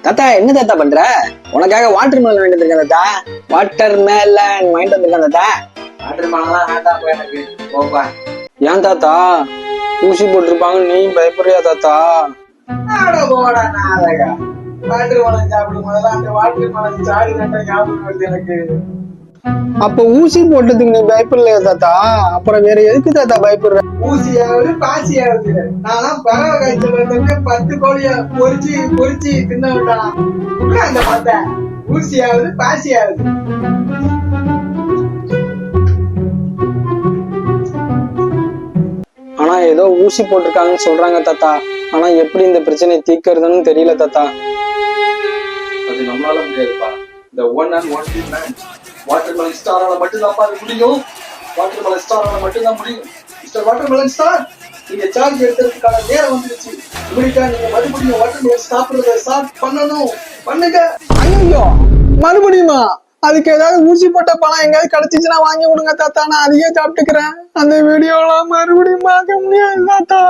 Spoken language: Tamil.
தாத்தா என்ன தாத்தா பண்ற? உனக்காக வாட்டர் மெலன் வாங்கிட்டு வந்திருக்கேன் தாத்தா. வாட்டர் மேலன் வாங்கிட்டு வந்திருக்கேன் தாத்தா. வாட்டர் மெலன்லாம் வேண்டாம் எனக்கு. போப்பா. ஏன் தாத்தா ஊசி போட்டிருப்பாங்க நீ பயப்படுறியா தாத்தா? போடா நாளைக்கா வாட்டர் மெலன் சாப்பிடும் போதெல்லாம் அந்த வாட்டர் மெலன் சாடி நட்ட ஞாபகம் வருது எனக்கு. அப்ப ஊசி போட்டதுக்கு நீ பயப்படலையா தாத்தா? அப்புறம் வேற எதுக்கு தாத்தா பயப்படுற? ஊசியாவது பாசியாவது நான் பறவை காய்ச்சல் வந்தப்ப 10 கோழிய பொறிச்சு பொறிச்சு தின்ன விட்டான். அந்த பார்த்தேன் ஊசியாவது பாசியாவது. ஆனா ஏதோ ஊசி போட்டிருக்காங்கன்னு சொல்றாங்க தாத்தா. ஆனா எப்படி இந்த பிரச்சனையை தீர்க்கறதுன்னு தெரியல தாத்தா. அது நம்மளால முடியாதுப்பா. இந்த one and only man water melon ஸ்டாரால மட்டும்தான்ப்பா அது முடியும். வாட்டர் மெலன் ஸ்டாரால மட்டும்தான் முடியும். மிஸ்டர் வாட்டர் மெலன் ஸ்டார், நீங்க சார்ஜ் எடுக்கிறதுக்கான நேரம் வந்துருச்சு. இப்படிக்கா நீங்க மறுபடியும் வாட்டர் மெலன் சாப்பிடுறத ஸ்டார்ட் பண்ணணும். பண்ணுங்க. ஐயோ மறுபடியுமா? அதுக்கு ஏதாவது ஊசி போட்ட பழம் எங்கேயாவது கிடைச்சிச்சுன்னா வாங்கி கொடுங்க தாத்தா, நான் அதையே சாப்பிட்டுக்கிறேன். அந்த வீடியோலாம் மறுபடியும் பார்க்க முடியாது தாத்தா.